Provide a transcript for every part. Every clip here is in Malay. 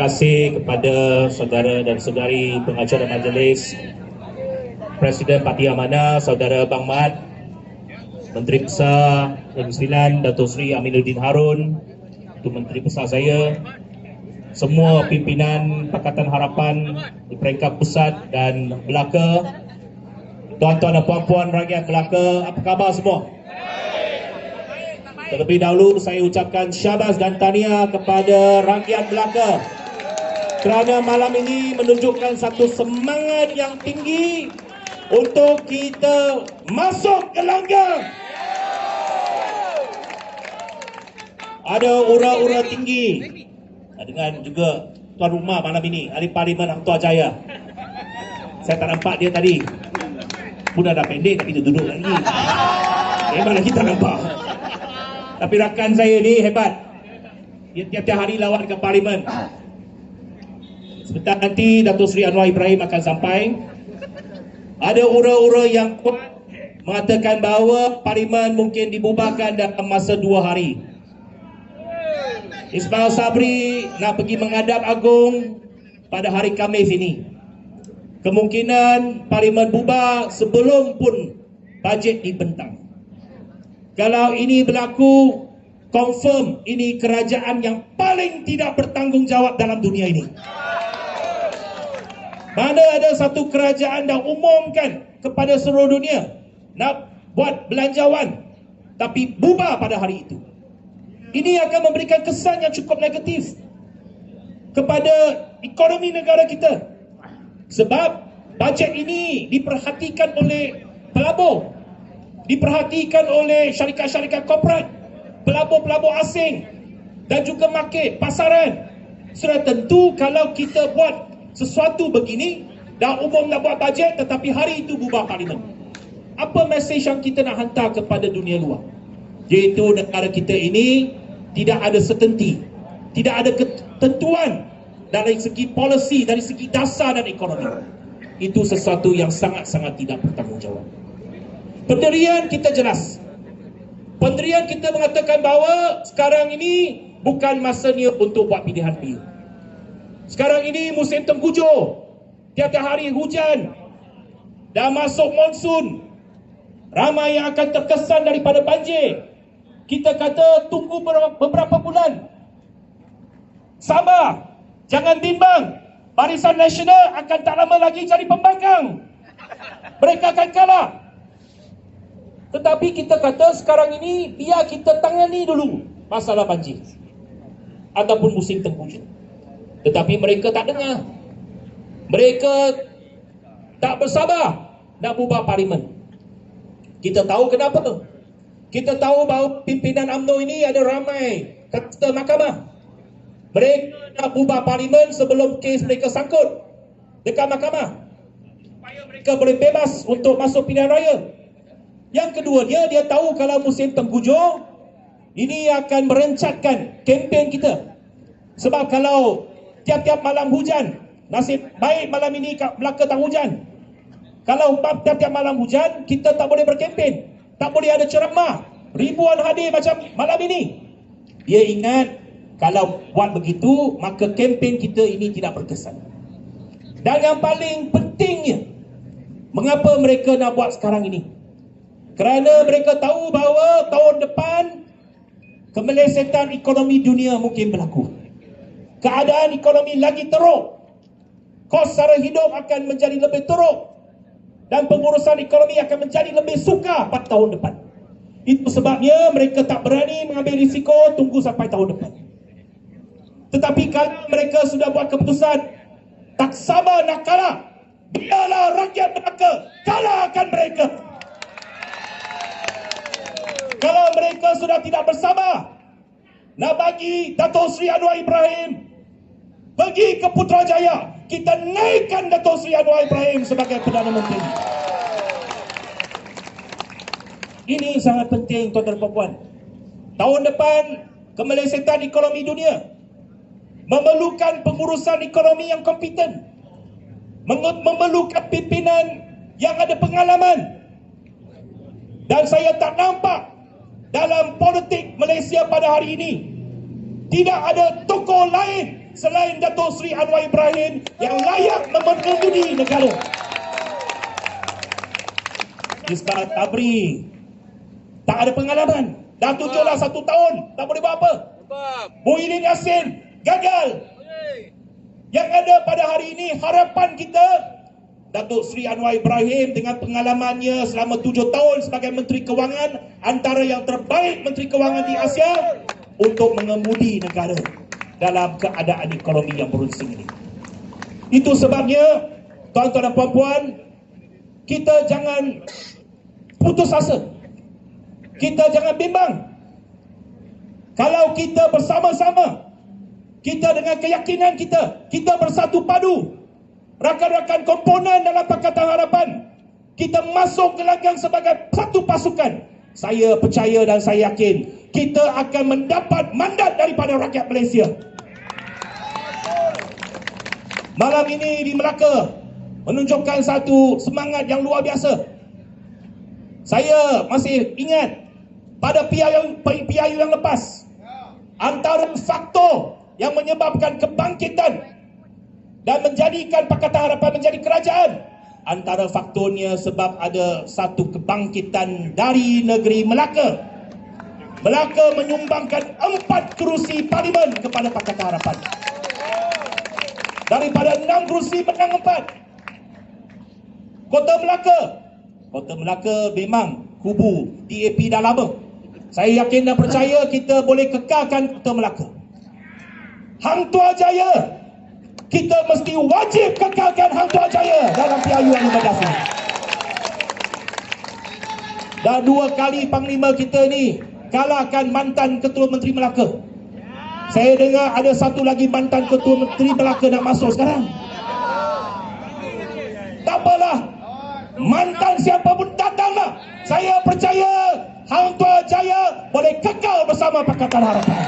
kasih kepada saudara dan saudari pengacara majlis, Presiden Parti Amanah, Saudara Bang Mat, Menteri Besar Negeri Sembilan, Datuk Seri Aminuddin Harun, itu Menteri Besar saya, semua pimpinan Pakatan Harapan di peringkat pusat dan Melaka, tuan-tuan dan puan-puan rakyat Melaka, apa khabar semua? Terlebih dahulu saya ucapkan syabas dan tahniah kepada rakyat Melaka kerana malam ini menunjukkan satu semangat yang tinggi untuk kita masuk ke langgang. Ada ura-ura tinggi dengan juga tuan rumah malam ini, Ahli Parlimen Hang Tuah Jaya. Saya tak nampak dia tadi. Pun dah pendek tapi dia duduk lagi. Memang kita nampak. Tapi rakan saya ni hebat. Dia tiap-tiap hari lawat ke Parlimen. Sebentar nanti Datuk Seri Anwar Ibrahim akan sampai. Ada ura-ura yang kuat mengatakan bahawa Parlimen mungkin dibubarkan dalam masa 2 hari. Ismail Sabri nak pergi menghadap Agung pada hari Khamis ini. Kemungkinan Parlimen bubar sebelum pun bajet dibentang. Kalau ini berlaku, confirm ini kerajaan yang paling tidak bertanggungjawab dalam dunia ini. Mana ada satu kerajaan dah umumkan kepada seluruh dunia nak buat belanjawan, tapi bubar pada hari itu. Ini akan memberikan kesan yang cukup negatif kepada ekonomi negara kita. Sebab bajet ini diperhatikan oleh pelabur, diperhatikan oleh syarikat-syarikat korporat, pelabur-pelabur asing dan juga market, pasaran. Sudah tentu kalau kita buat sesuatu begini, dah umum nak buat bajet tetapi hari itu bubar Parlimen. Apa mesej yang kita nak hantar kepada dunia luar? Iaitu negara kita ini tidak ada certainty, tidak ada ketentuan dari segi polisi, dari segi dasar dan ekonomi. Itu sesuatu yang sangat-sangat tidak bertanggungjawab. Pendirian kita jelas. Pendirian kita mengatakan bahawa sekarang ini bukan masanya untuk buat pilihan pilih. Sekarang ini musim tengkujuh, tiap-tiap hari hujan, dah masuk monsun, ramai yang akan terkesan daripada banjir. Kita kata tunggu beberapa bulan, sabar, jangan bimbang. Barisan Nasional akan tak lama lagi jadi pembangkang. Mereka akan kalah. Tetapi kita kata sekarang ini biar kita tangani dulu masalah banjir ataupun musim tengkujuh. Tetapi mereka tak dengar. Mereka tak bersabar nak bubar Parlimen. Kita tahu kenapa. Kita tahu bahawa pimpinan UMNO ini ada ramai kata mahkamah. Mereka nak bubar Parlimen sebelum kes mereka sangkut dekat mahkamah, supaya mereka boleh bebas untuk masuk pilihan raya. Yang kedua, dia tahu kalau musim tengkujuh ini akan merencatkan kempen kita. Sebab kalau tiap-tiap malam hujan, nasib baik malam ini kat Melaka tak hujan. Kalau tiap-tiap malam hujan, kita tak boleh berkempen, tak boleh ada ceramah, ribuan hadir macam malam ini. Dia ingat kalau buat begitu, maka kempen kita ini tidak berkesan. Dan yang paling pentingnya, mengapa mereka nak buat sekarang ini? Kerana mereka tahu bahawa tahun depan kemelesetan ekonomi dunia mungkin berlaku. Keadaan ekonomi lagi teruk. Kos sara hidup akan menjadi lebih teruk. Dan pengurusan ekonomi akan menjadi lebih sukar pada tahun depan. Itu sebabnya mereka tak berani mengambil risiko tunggu sampai tahun depan. Tetapi kalau mereka sudah buat keputusan, tak sabar nak kalah, biarlah rakyat Melaka kalahkan mereka. Kalau mereka sudah tidak bersabar nak bagi Datuk Seri Anwar Ibrahim pergi ke Putrajaya, kita naikkan Datuk Seri Anwar Ibrahim sebagai Perdana Menteri. Ini sangat penting, tuan-tuan dan puan. Tahun depan kemelesetan ekonomi dunia memerlukan pengurusan ekonomi yang kompeten, memerlukan pimpinan yang ada pengalaman. Dan saya tak nampak dalam politik Malaysia pada hari ini tidak ada tokoh lain selain Datuk Seri Anwar Ibrahim yang layak mengemudi negara. Ustaz Tabri tak ada pengalaman, dah 1 tahun, tak boleh buat apa. Muhyiddin Yassin gagal. Yang ada pada hari ini, harapan kita Datuk Seri Anwar Ibrahim dengan pengalamannya selama 7 tahun sebagai Menteri Kewangan, antara yang terbaik Menteri Kewangan di Asia, untuk mengemudi negara dalam keadaan ekonomi yang berunsing ini. Itu sebabnya, tuan-tuan dan puan-puan, kita jangan putus asa. Kita jangan bimbang. Kalau kita bersama-sama, kita dengan keyakinan kita bersatu padu, rakan-rakan komponen dalam Pakatan Harapan, kita masuk ke gelanggang sebagai satu pasukan, saya percaya dan saya yakin kita akan mendapat mandat daripada rakyat Malaysia. Malam ini di Melaka menunjukkan satu semangat yang luar biasa. Saya masih ingat pada PIU yang lepas, antara faktor yang menyebabkan kebangkitan dan menjadikan Pakatan Harapan menjadi kerajaan, antara faktornya sebab ada satu kebangkitan dari negeri Melaka. Melaka menyumbangkan 4 kerusi parlimen kepada Pakatan Harapan. Daripada 6 kerusi menang 4. Kota Melaka memang kubu DAP dah lama. Saya yakin dan percaya kita boleh kekalkan Kota Melaka. Hang Tuah Jaya, kita mesti wajib kekalkan Hang Tuah Jaya dalam PIU yang berdas ini. Dah 2 kali Panglima kita ni kalahkan mantan Ketua Menteri Melaka. Saya dengar ada satu lagi mantan Ketua Menteri Melaka nak masuk sekarang. Tak apalah, mantan siapa pun datanglah. Saya percaya Hang Tuah Jaya boleh kekal bersama Pakatan Harapan.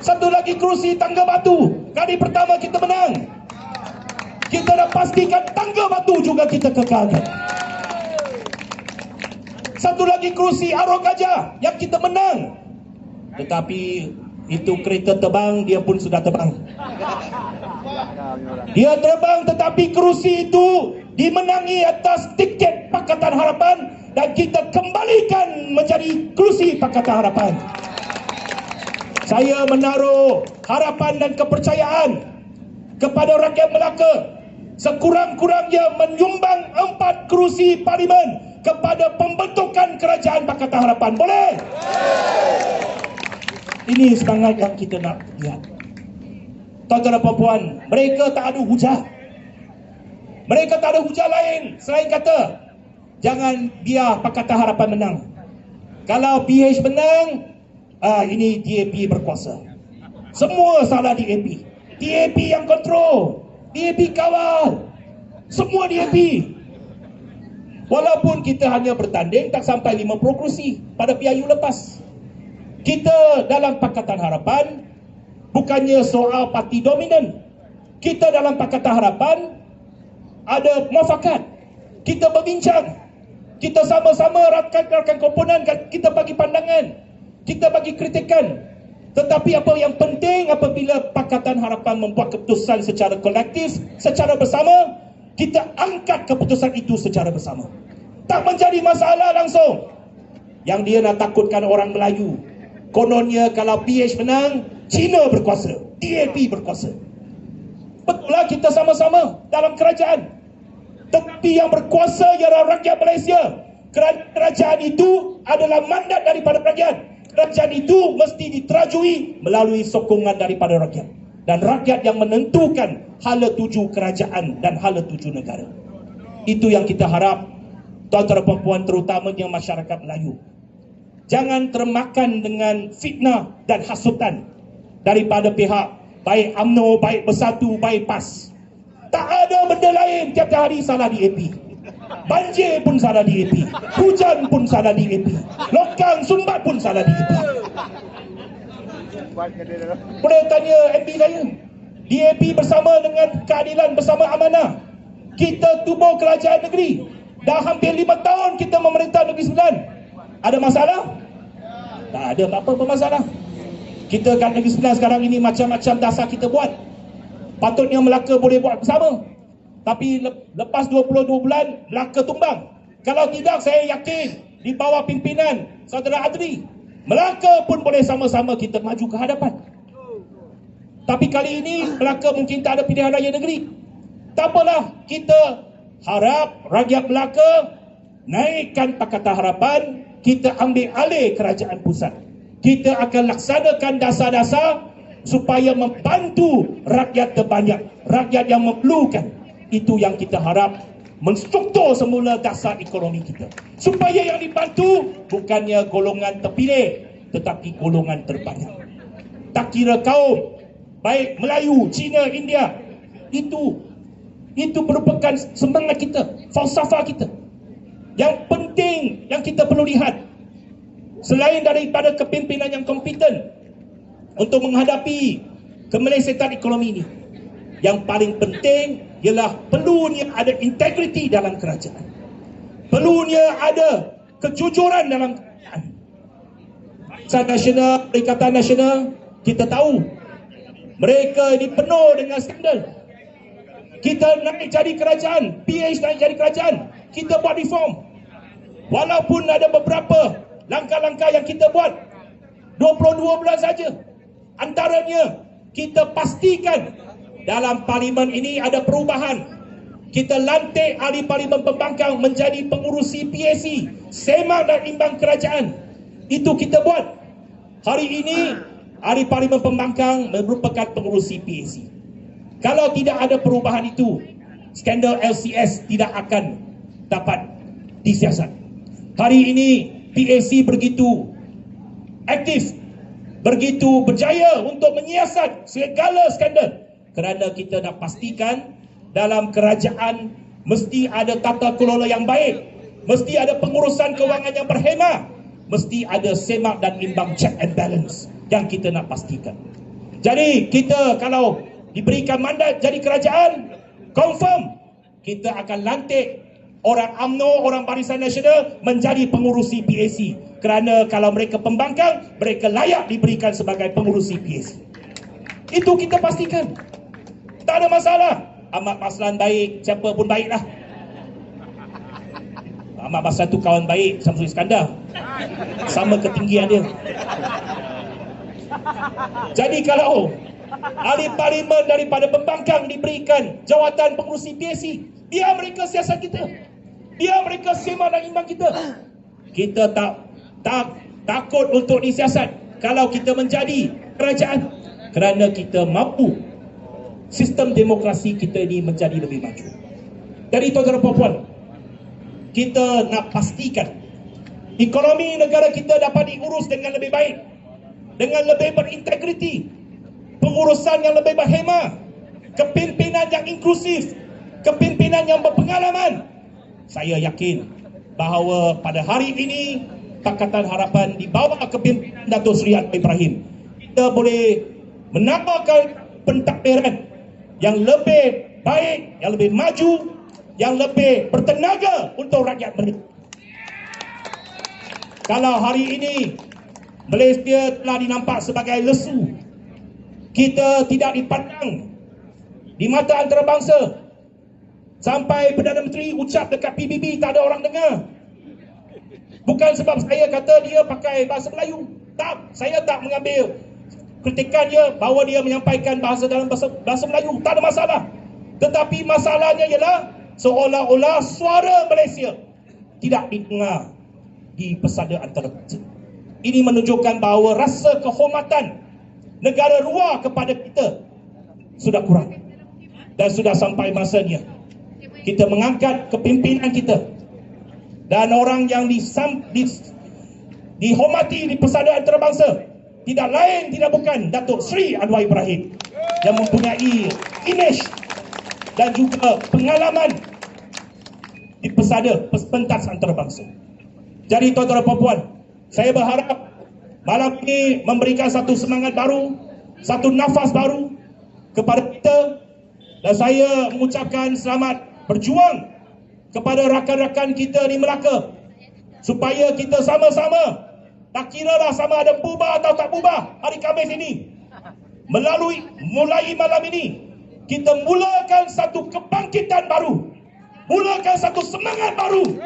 Satu lagi kerusi Tangga Batu, kali pertama kita menang. Kita dah pastikan Tangga Batu juga kita kekalkan. Satu lagi kerusi Arwah Gajah yang kita menang. Tetapi itu kereta terbang, dia pun sudah terbang. Dia terbang, tetapi kerusi itu dimenangi atas tiket Pakatan Harapan dan kita kembalikan menjadi kerusi Pakatan Harapan. Saya menaruh harapan dan kepercayaan kepada rakyat Melaka, sekurang-kurangnya menyumbang 4 kerusi parlimen kepada pembentukan kerajaan Pakatan Harapan. Boleh? Ini semangat yang kita nak lihat. Tuan-tuan dan puan-puan, mereka tak ada hujah. Mereka tak ada hujah lain selain kata, jangan biar Pakatan Harapan menang. Kalau PH menang, ini DAP berkuasa. Semua salah DAP. DAP yang kontrol, DAP kawal, semua DAP. Walaupun kita hanya bertanding tak sampai 50 kerusi pada PIU lepas. Kita dalam Pakatan Harapan bukannya soal parti dominan. Kita dalam Pakatan Harapan ada muafakat. Kita berbincang. Kita sama-sama rakan-rakan komponen, kita bagi pandangan, kita bagi kritikan. Tetapi apa yang penting, apabila Pakatan Harapan membuat keputusan secara kolektif, secara bersama, kita angkat keputusan itu secara bersama. Tak menjadi masalah langsung. Yang dia nak takutkan orang Melayu, kononnya kalau PH menang, Cina berkuasa, DAP berkuasa. Betul lah, kita sama-sama dalam kerajaan. Tapi yang berkuasa ialah rakyat Malaysia. Kerajaan itu adalah mandat daripada rakyat. Kerajaan itu mesti diterajui melalui sokongan daripada rakyat. Dan rakyat yang menentukan hala tuju kerajaan dan hala tuju negara. Itu yang kita harap, tuan-tuan dan puan-puan, terutamanya masyarakat Melayu. Jangan termakan dengan fitnah dan hasutan daripada pihak baik UMNO, baik Bersatu, baik PAS. Tak ada benda lain, tiap hari salah DAP. Banjir pun salah DAP, hujan pun salah DAP, lokang sumbat pun salah DAP. Boleh tanya MB saya, DAP bersama dengan Keadilan Bersama Amanah, kita tubuh kerajaan negeri. Dah hampir 5 tahun kita memerintah Negeri Sembilan. Ada masalah? Tak ada apa-apa masalah. Kita kat Negeri Sembilan sekarang ini macam-macam dasar kita buat. Patutnya Melaka boleh buat bersama. Tapi lepas 22 bulan, Melaka tumbang. Kalau tidak, saya yakin di bawah pimpinan Saudara Adri, Melaka pun boleh sama-sama kita maju ke hadapan. Tapi kali ini Melaka mungkin tak ada pilihan raya negeri. Tak apalah, kita harap rakyat Melaka naikkan Pakatan Harapan, kita ambil alih kerajaan pusat. Kita akan laksanakan dasar-dasar supaya membantu rakyat terbanyak, rakyat yang memerlukan. Itu yang kita harap, menstruktur semula dasar ekonomi kita. Supaya yang dibantu bukannya golongan terpilih, tetapi golongan terbanyak. Tak kira kaum, baik Melayu, Cina, India, itu merupakan semangat kita, falsafah kita. Yang penting yang kita perlu lihat, selain daripada kepimpinan yang kompeten untuk menghadapi kemelesetan ekonomi ini, yang paling penting ialah perlunya ada integriti dalam kerajaan. Perlunya ada kejujuran dalam kerajaan. Barisan Nasional, Perikatan Nasional, kita tahu mereka ini penuh dengan skandal. Kita naik jadi kerajaan, PH naik jadi kerajaan, kita buat reform. Walaupun ada beberapa langkah-langkah yang kita buat, 22 bulan saja. Antaranya, kita pastikan dalam parlimen ini ada perubahan. Kita lantik ahli parlimen pembangkang menjadi pengurusi PAC, semak dan imbang kerajaan. Itu kita buat. Hari ini, ahli parlimen pembangkang merupakan pengurusi PAC. Kalau tidak ada perubahan itu, skandal LCS tidak akan dapat disiasat. Hari ini PAC begitu aktif, begitu berjaya untuk menyiasat segala skandal. Kerana kita nak pastikan dalam kerajaan mesti ada tata kelola yang baik, mesti ada pengurusan kewangan yang berhemah, mesti ada semak dan imbang, check and balance yang kita nak pastikan. Jadi kita kalau diberikan mandat jadi kerajaan, confirm kita akan lantik orang UMNO, orang Barisan Nasional menjadi pengurusi PAC. Kerana kalau mereka pembangkang, mereka layak diberikan sebagai pengurusi PAC. Itu kita pastikan. Tak ada masalah. Ahmad Baslan baik, siapa pun baiklah. Ahmad Baslan tu kawan baik Samsul Iskandar, sama ketinggian dia. Jadi kalau ahli parlimen daripada pembangkang diberikan jawatan pengurusi PAC, biar mereka siasat kita, biar mereka semak dan imbang kita. Kita tak takut untuk disiasat kalau kita menjadi kerajaan, kerana kita mampu sistem demokrasi kita ini menjadi lebih maju. Jadi tuan-tuan dan puan-puan, kita nak pastikan ekonomi negara kita dapat diurus dengan lebih baik, dengan lebih berintegriti, pengurusan yang lebih berhemah, kepimpinan yang inklusif, kepimpinan yang berpengalaman. Saya yakin bahawa pada hari ini Pakatan Harapan di bawah kepimpinan Dato' Seri Anwar Ibrahim, kita boleh menambahkan pentadbiran yang lebih baik, yang lebih maju, yang lebih bertenaga untuk rakyat mereka. Kalau hari ini Malaysia telah dinampak sebagai lesu, kita tidak dipandang di mata antarabangsa, sampai Perdana Menteri ucap dekat PBB tak ada orang dengar. Bukan sebab saya kata dia pakai bahasa Melayu, tak, saya tak mengambil kritikan dia bahawa dia menyampaikan bahasa dalam bahasa Melayu, tak ada masalah. Tetapi masalahnya ialah seolah-olah suara Malaysia tidak didengar di pesada antarabangsa. Ini menunjukkan bahawa rasa kehormatan negara luar kepada kita sudah kurang, dan sudah sampai masanya kita mengangkat kepimpinan kita, dan orang yang dihormati di pesada antarabangsa tidak lain tidak bukan Dato' Seri Anwar Ibrahim, yang mempunyai imej dan juga pengalaman di pesada pentas antarabangsa. Jadi tuan-tuan dan puan-puan, saya berharap malam ini memberikan satu semangat baru, satu nafas baru kepada kita, dan saya mengucapkan selamat berjuang kepada rakan-rakan kita di Melaka supaya kita sama-sama tak kiralah sama ada bubar atau tak bubar hari Khamis ini. Mulai malam ini, kita mulakan satu kebangkitan baru, mulakan satu semangat baru,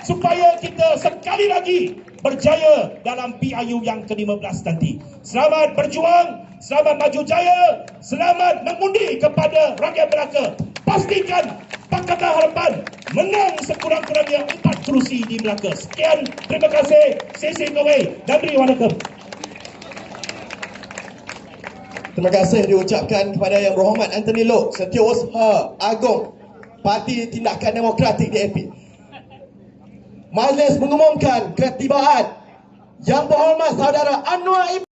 supaya kita sekali lagi berjaya dalam PIU yang ke-15 nanti. Selamat berjuang, selamat maju jaya, selamat mengundi kepada rakyat Melaka. Pastikan Pakatan Harapan menang sekurang-kurangnya 4 kerusi di Melaka. Sekian, terima kasih. Sesi kawai. Nandri Wanakem. Terima kasih diucapkan kepada Yang Berhormat Anthony Loke, Setiausaha Agung Parti Tindakan Demokratik DAP. Majlis mengumumkan ketibaan Yang Berhormat Saudara Anwar